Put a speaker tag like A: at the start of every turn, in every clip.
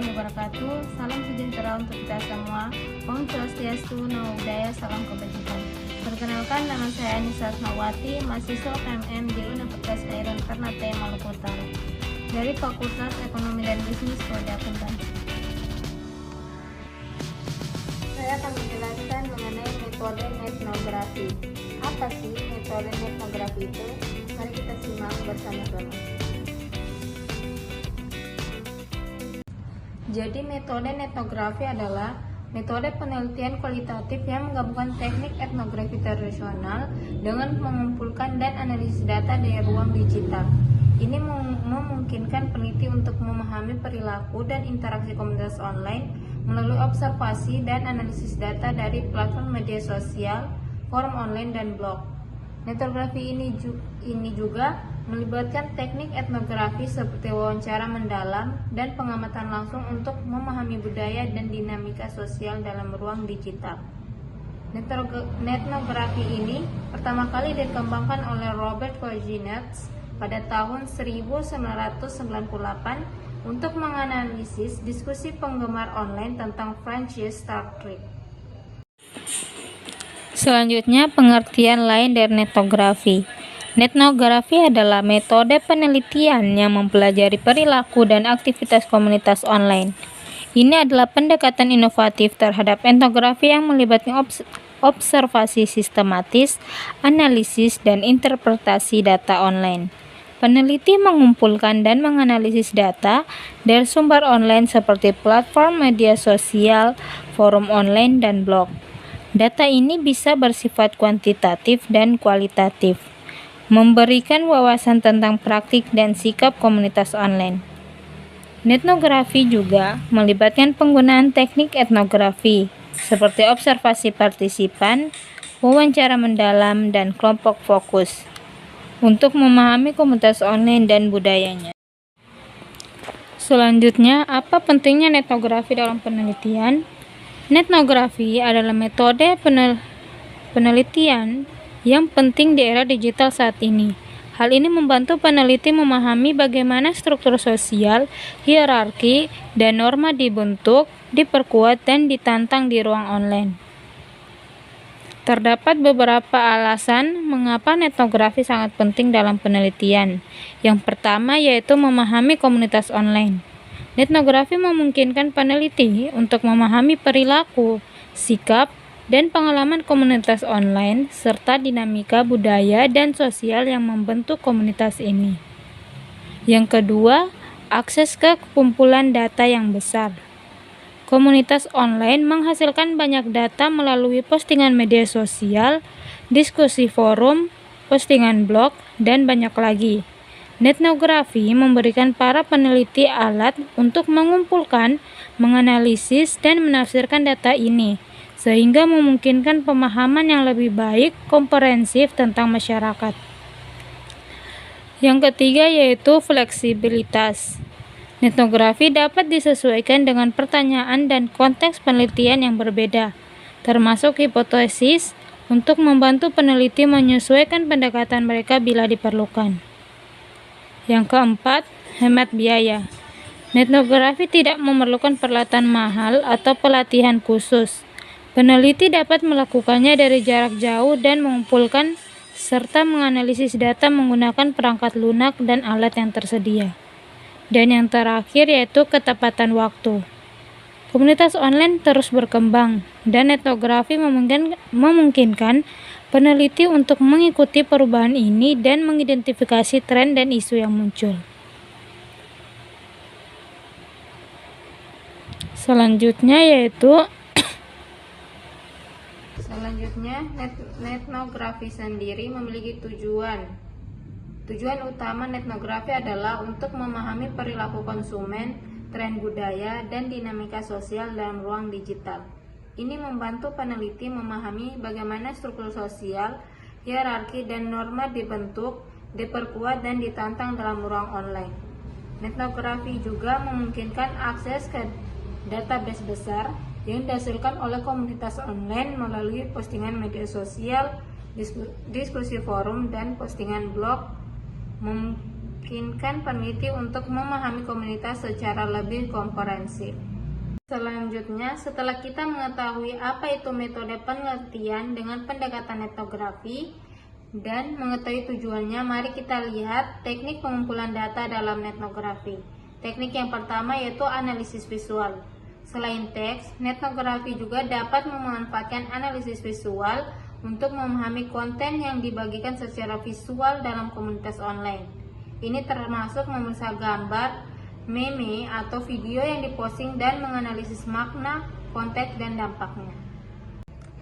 A: warahmatullahi wabarakatuh. Salam sejahtera untuk kita semua. Om Swastiastu, Namo Buddhaya, salam kebajikan. Perkenalkan, nama saya Anissa Asmawati, mahasiswa KMM di Universitas Kairon Ternate, Maluku Utara, dari Fakultas Ekonomi dan Bisnis Prodi Akuntansi. Saya akan menjelaskan mengenai metode etnografi. Apa sih metode etnografi itu? Mari kita simak bersama-sama. Jadi metode etnografi adalah metode penelitian kualitatif yang menggabungkan teknik etnografi tradisional dengan mengumpulkan dan analisis data dari ruang digital. Ini memungkinkan peneliti untuk memahami perilaku dan interaksi komunitas online melalui observasi dan analisis data dari platform media sosial, forum online, dan blog. Etnografi ini juga melibatkan teknik etnografi seperti wawancara mendalam dan pengamatan langsung untuk memahami budaya dan dinamika sosial dalam ruang digital. Etnografi ini pertama kali dikembangkan oleh Robert Kozinets pada tahun 1998 untuk menganalisis diskusi penggemar online tentang franchise Star Trek.
B: Selanjutnya, pengertian lain dari etnografi. Etnografi adalah metode penelitian yang mempelajari perilaku dan aktivitas komunitas online. Ini adalah pendekatan inovatif terhadap etnografi yang melibatkan observasi sistematis, analisis, dan interpretasi data online. Peneliti mengumpulkan dan menganalisis data dari sumber online seperti platform media sosial, forum online, dan blog. Data ini bisa bersifat kuantitatif dan kualitatif, memberikan wawasan tentang praktik dan sikap komunitas online. Etnografi juga melibatkan penggunaan teknik etnografi seperti observasi partisipan, wawancara mendalam, dan kelompok fokus untuk memahami komunitas online dan budayanya. Selanjutnya, apa pentingnya etnografi dalam penelitian? Etnografi adalah metode penelitian yang penting di era digital saat ini. Hal ini membantu peneliti memahami bagaimana struktur sosial, hierarki, dan norma dibentuk, diperkuat, dan ditantang di ruang online. Terdapat beberapa alasan mengapa etnografi sangat penting dalam penelitian. Yang pertama yaitu memahami komunitas online. Etnografi memungkinkan peneliti untuk memahami perilaku, sikap, dan pengalaman komunitas online, serta dinamika budaya dan sosial yang membentuk komunitas ini. Yang kedua, akses ke kumpulan data yang besar. Komunitas online menghasilkan banyak data melalui postingan media sosial, diskusi forum, postingan blog, dan banyak lagi. Etnografi memberikan para peneliti alat untuk mengumpulkan, menganalisis, dan menafsirkan data ini, sehingga memungkinkan pemahaman yang lebih baik, komprehensif tentang masyarakat. Yang ketiga yaitu fleksibilitas. Etnografi dapat disesuaikan dengan pertanyaan dan konteks penelitian yang berbeda, termasuk hipotesis, untuk membantu peneliti menyesuaikan pendekatan mereka bila diperlukan. Yang keempat, hemat biaya. Etnografi tidak memerlukan peralatan mahal atau pelatihan khusus. Peneliti dapat melakukannya dari jarak jauh dan mengumpulkan serta menganalisis data menggunakan perangkat lunak dan alat yang tersedia. Dan yang terakhir yaitu ketepatan waktu. Komunitas online terus berkembang dan etnografi memungkinkan peneliti untuk mengikuti perubahan ini dan mengidentifikasi tren dan isu yang muncul. Selanjutnya
A: etnografi sendiri memiliki tujuan. Tujuan utama etnografi adalah untuk memahami perilaku konsumen, tren budaya, dan dinamika sosial dalam ruang digital. Ini membantu peneliti memahami bagaimana struktur sosial, hierarki, dan norma dibentuk, diperkuat, dan ditantang dalam ruang online. Etnografi juga memungkinkan akses ke database besar yang dihasilkan oleh komunitas online melalui postingan media sosial, diskusi forum, dan postingan blog, memungkinkan peneliti untuk memahami komunitas secara lebih komprehensif. Selanjutnya, setelah kita mengetahui apa itu metode penelitian dengan pendekatan etnografi dan mengetahui tujuannya, mari kita lihat teknik pengumpulan data dalam etnografi. Teknik yang pertama yaitu analisis visual. Selain teks, etnografi juga dapat memanfaatkan analisis visual untuk memahami konten yang dibagikan secara visual dalam komunitas online. Ini termasuk memeriksa gambar, meme, atau video yang diposting dan menganalisis makna, konteks, dan dampaknya.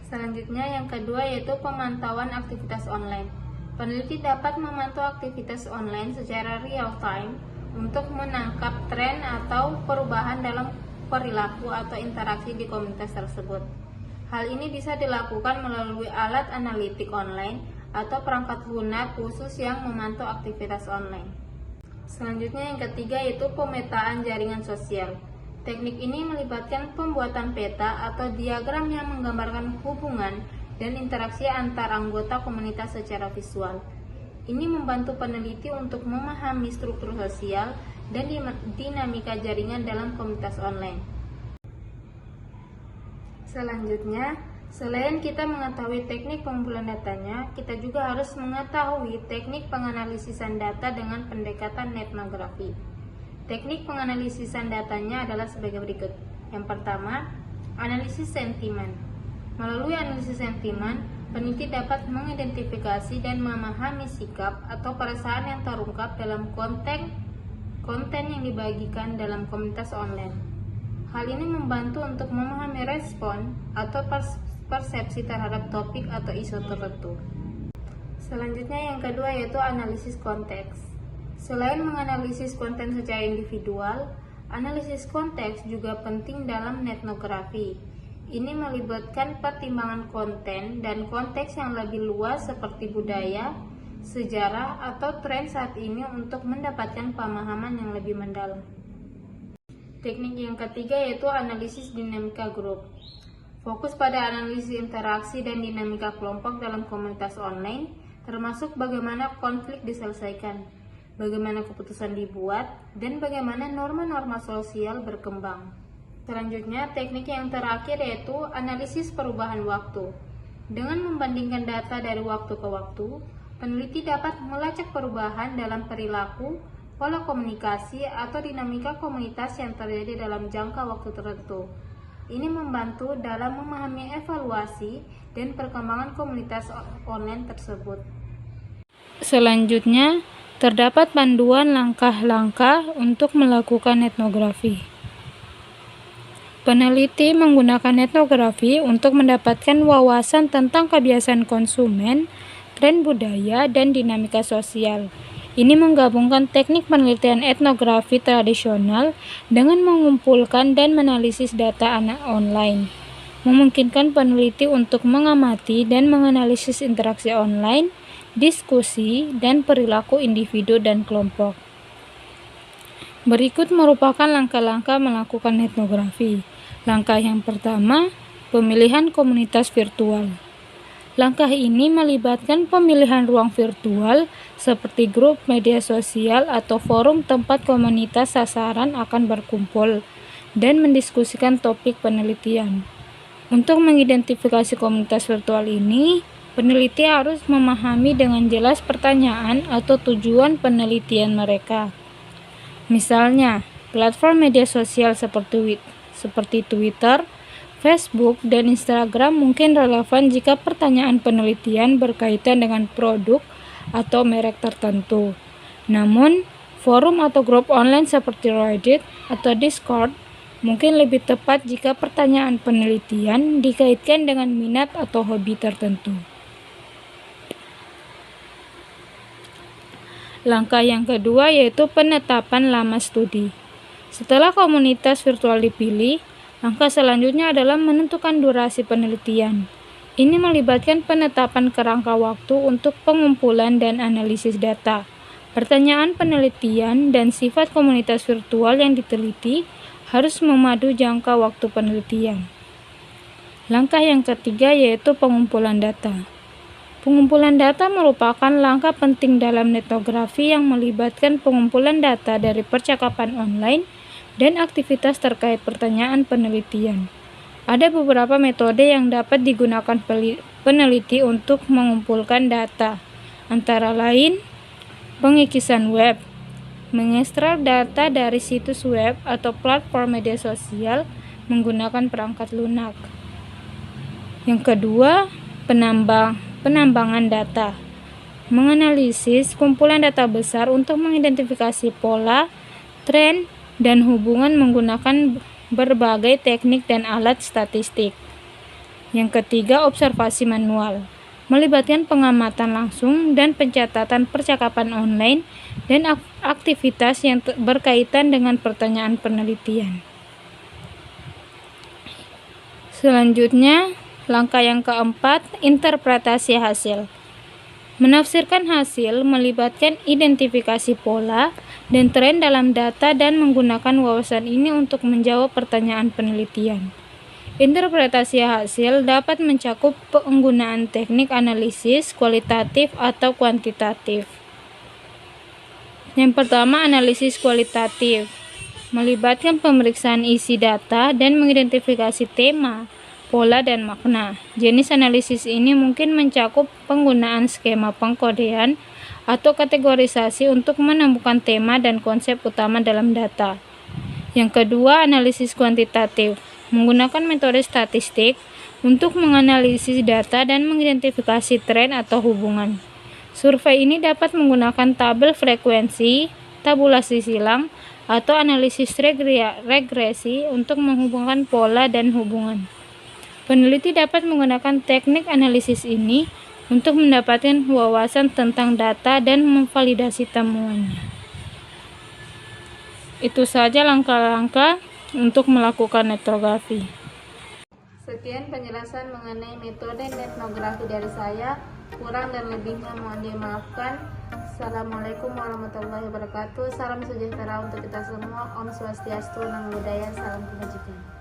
A: Selanjutnya yang kedua yaitu pemantauan aktivitas online. Peneliti dapat memantau aktivitas online secara real time untuk menangkap tren atau perubahan dalam perilaku atau interaksi di komunitas tersebut. Hal ini bisa dilakukan melalui alat analitik online atau perangkat lunak khusus yang memantau aktivitas online. Selanjutnya yang ketiga yaitu pemetaan jaringan sosial. Teknik ini melibatkan pembuatan peta atau diagram yang menggambarkan hubungan dan interaksi antar anggota komunitas secara visual. Ini membantu peneliti untuk memahami struktur sosial dan dinamika jaringan dalam komunitas online. Selanjutnya, selain kita mengetahui teknik pengumpulan datanya, kita juga harus mengetahui teknik penganalisisan data dengan pendekatan etnografi. Teknik penganalisisan datanya adalah sebagai berikut. Yang pertama, analisis sentimen. Melalui analisis sentimen, peneliti dapat mengidentifikasi dan memahami sikap atau perasaan yang terungkap dalam konten yang dibagikan dalam komunitas online. Hal ini membantu untuk memahami respon atau persepsi terhadap topik atau isu tertentu. Selanjutnya yang kedua yaitu analisis konteks. Selain menganalisis konten secara individual, analisis konteks juga penting dalam etnografi. Ini melibatkan pertimbangan konten dan konteks yang lebih luas seperti budaya, sejarah, atau tren saat ini untuk mendapatkan pemahaman yang lebih mendalam. Teknik yang ketiga yaitu analisis dinamika grup. Fokus pada analisis interaksi dan dinamika kelompok dalam komunitas online, termasuk bagaimana konflik diselesaikan, bagaimana keputusan dibuat, dan bagaimana norma-norma sosial berkembang. Selanjutnya, teknik yang terakhir yaitu analisis perubahan waktu. Dengan membandingkan data dari waktu ke waktu, peneliti dapat melacak perubahan dalam perilaku, pola komunikasi, atau dinamika komunitas yang terjadi dalam jangka waktu tertentu. Ini membantu dalam memahami evaluasi dan perkembangan komunitas online tersebut.
B: Selanjutnya, terdapat panduan langkah-langkah untuk melakukan etnografi. Peneliti menggunakan etnografi untuk mendapatkan wawasan tentang kebiasaan konsumen, tren budaya, dan dinamika sosial. Ini menggabungkan teknik penelitian etnografi tradisional dengan mengumpulkan dan menanalisis data online, memungkinkan peneliti untuk mengamati dan menganalisis interaksi online, diskusi, dan perilaku individu dan kelompok. Berikut merupakan langkah-langkah melakukan etnografi. Langkah yang pertama, pemilihan komunitas virtual. Langkah ini melibatkan pemilihan ruang virtual seperti grup media sosial atau forum tempat komunitas sasaran akan berkumpul dan mendiskusikan topik penelitian. Untuk mengidentifikasi komunitas virtual ini, peneliti harus memahami dengan jelas pertanyaan atau tujuan penelitian mereka. Misalnya, platform media sosial seperti Twitter, Facebook, dan Instagram mungkin relevan jika pertanyaan penelitian berkaitan dengan produk atau merek tertentu. Namun, forum atau grup online seperti Reddit atau Discord mungkin lebih tepat jika pertanyaan penelitian dikaitkan dengan minat atau hobi tertentu. Langkah yang kedua yaitu penetapan lama studi. Setelah komunitas virtual dipilih, langkah selanjutnya adalah menentukan durasi penelitian. Ini melibatkan penetapan kerangka waktu untuk pengumpulan dan analisis data. Pertanyaan penelitian dan sifat komunitas virtual yang diteliti harus memadu jangka waktu penelitian. Langkah yang ketiga yaitu pengumpulan data. Pengumpulan data merupakan langkah penting dalam etnografi yang melibatkan pengumpulan data dari percakapan online dan aktivitas terkait pertanyaan penelitian. Ada beberapa metode yang dapat digunakan peneliti untuk mengumpulkan data, antara lain pengikisan web, mengekstrak data dari situs web atau platform media sosial menggunakan perangkat lunak. Yang kedua, penambangan data. Menganalisis kumpulan data besar untuk mengidentifikasi pola, tren, dan hubungan menggunakan berbagai teknik dan alat statistik. Yang ketiga, observasi manual. Melibatkan pengamatan langsung dan pencatatan percakapan online dan aktivitas yang berkaitan dengan pertanyaan penelitian. Selanjutnya, langkah yang keempat, interpretasi hasil. Menafsirkan hasil melibatkan identifikasi pola dan tren dalam data dan menggunakan wawasan ini untuk menjawab pertanyaan penelitian. Interpretasi hasil dapat mencakup penggunaan teknik analisis kualitatif atau kuantitatif. Yang pertama, analisis kualitatif. Melibatkan pemeriksaan isi data dan mengidentifikasi tema, pola, dan makna. Jenis analisis ini mungkin mencakup penggunaan skema pengkodean atau kategorisasi untuk menemukan tema dan konsep utama dalam data. Yang kedua, analisis kuantitatif. Menggunakan metode statistik untuk menganalisis data dan mengidentifikasi tren atau hubungan. Survei ini dapat menggunakan tabel frekuensi, tabulasi silang, atau analisis regresi untuk menghubungkan pola dan hubungan. Peneliti dapat menggunakan teknik analisis ini untuk mendapatkan wawasan tentang data dan memvalidasi temuannya. Itu saja langkah-langkah untuk melakukan etnografi.
A: Sekian penjelasan mengenai metode etnografi dari saya. Kurang dan lebihnya mohon dimaafkan. Assalamualaikum warahmatullahi wabarakatuh. Salam sejahtera untuk kita semua. Om Swastiastu, Namo Buddhaya, salam kebajikan.